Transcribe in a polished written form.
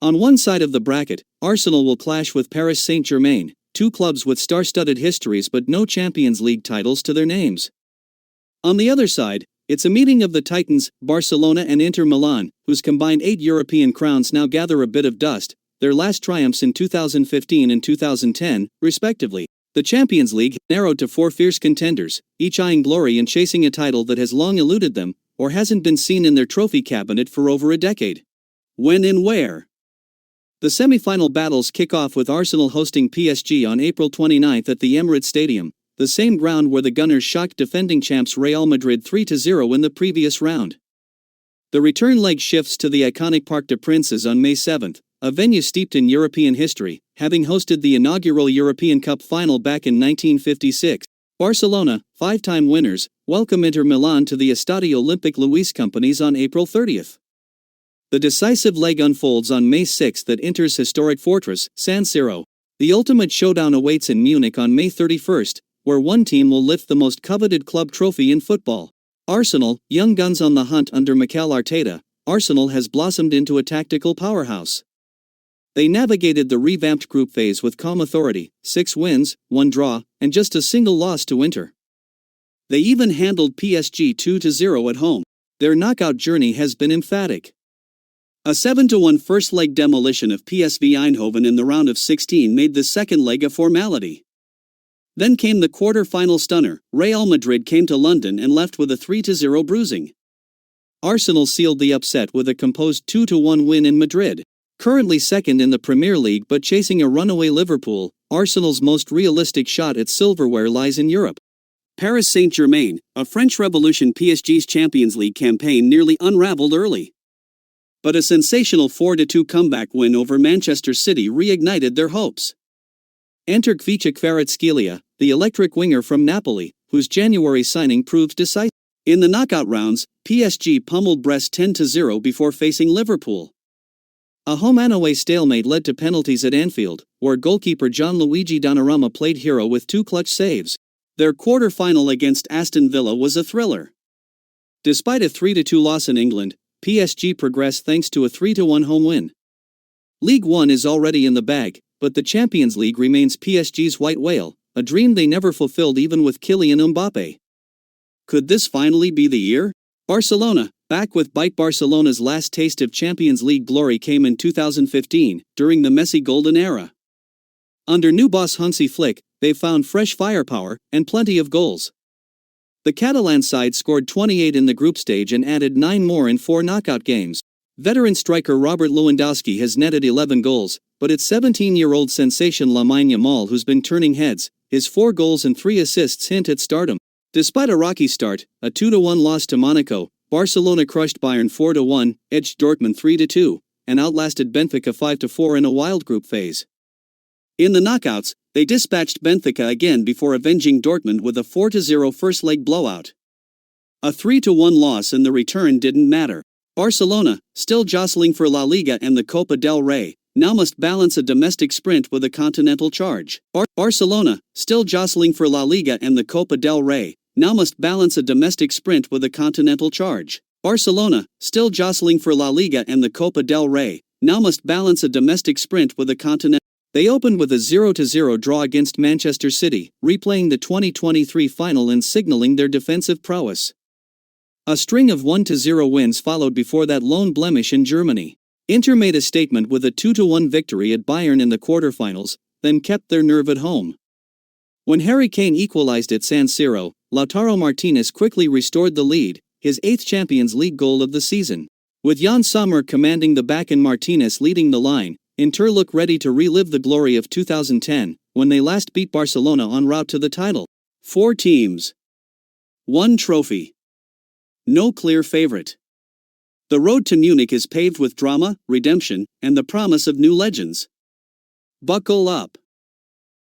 On one side of the bracket, Arsenal will clash with Paris Saint-Germain, two clubs with star-studded histories but no Champions League titles to their names. On the other side, it's a meeting of the Titans, Barcelona and Inter Milan, whose combined 8 European crowns now gather a bit of dust, their last triumphs in 2015 and 2010, respectively. The Champions League narrowed to 4 fierce contenders, each eyeing glory and chasing a title that has long eluded them, or hasn't been seen in their trophy cabinet for over a decade. When and where? The semi-final battles kick off with Arsenal hosting PSG on April 29 at the Emirates Stadium, the same ground where the Gunners shocked defending champs Real Madrid 3-0 in the previous round. The return leg shifts to the iconic Parc des Princes on May 7, a venue steeped in European history, having hosted the inaugural European Cup final back in 1956. Barcelona, 5-time winners, welcome Inter Milan to the Estadio Olympique Luis Companys on April 30. The decisive leg unfolds on May 6 at Inter's historic fortress, San Siro. The ultimate showdown awaits in Munich on May 31, where one team will lift the most coveted club trophy in football. Arsenal, young guns on the hunt under Mikel Arteta, Arsenal has blossomed into a tactical powerhouse. They navigated the revamped group phase with calm authority, 6 wins, 1 draw, and just a single loss to Inter. They even handled PSG 2-0 at home. Their knockout journey has been emphatic. A 7-1 first-leg demolition of PSV Eindhoven in the round of 16 made the second leg a formality. Then came the quarter-final stunner. Real Madrid came to London and left with a 3-0 bruising. Arsenal sealed the upset with a composed 2-1 win in Madrid. Currently second in the Premier League but chasing a runaway Liverpool, Arsenal's most realistic shot at silverware lies in Europe. Paris Saint-Germain, a French Revolution PSG's Champions League campaign nearly unraveled early. But a sensational 4-2 comeback win over Manchester City reignited their hopes. Enter Kvaratskhelia, the electric winger from Napoli, whose January signing proved decisive. In the knockout rounds, PSG pummeled Brest 10-0 before facing Liverpool. A home-and-away stalemate led to penalties at Anfield, where goalkeeper Gianluigi Donnarumma played hero with 2 clutch saves. Their quarter-final against Aston Villa was a thriller. Despite a 3-2 loss in England, PSG progressed thanks to a 3-1 home win. League One is already in the bag, but the Champions League remains PSG's white whale, a dream they never fulfilled even with Kylian Mbappe. Could this finally be the year? Barcelona, back with bite. Barcelona's last taste of Champions League glory came in 2015, during the Messi golden era. Under new boss Hansi Flick, they've found fresh firepower and plenty of goals. The Catalan side scored 28 in the group stage and added 9 more in 4 knockout games. Veteran striker Robert Lewandowski has netted 11 goals, but it's 17-year-old sensation Lamine Yamal who's been turning heads. His 4 goals and 3 assists hint at stardom. Despite a rocky start, a 2-1 loss to Monaco, Barcelona crushed Bayern 4-1, edged Dortmund 3-2, and outlasted Benfica 5-4 in a wild group phase. In the knockouts, they dispatched Benfica again before avenging Dortmund with a 4-0 first-leg blowout. A 3-1 loss in the return didn't matter. Barcelona, still jostling for La Liga and the Copa del Rey, now must balance a domestic sprint with a continental charge. Barcelona, still jostling for La Liga and the Copa del Rey, now must balance a domestic sprint with a continental charge. Barcelona, still jostling for La Liga and the Copa del Rey, now must balance a domestic sprint with a continental. They opened with a 0-0 draw against Manchester City, replaying the 2023 final and signaling their defensive prowess. A string of 1-0 wins followed before that lone blemish in Germany. Inter made a statement with a 2-1 victory at Bayern in the quarterfinals, then kept their nerve at home. When Harry Kane equalized at San Siro, Lautaro Martinez quickly restored the lead, his 8th Champions League goal of the season. With Jan Sommer commanding the back and Martinez leading the line, Inter look ready to relive the glory of 2010, when they last beat Barcelona en route to the title. 4 teams. 1 trophy. No clear favorite. The road to Munich is paved with drama, redemption, and the promise of new legends. Buckle up.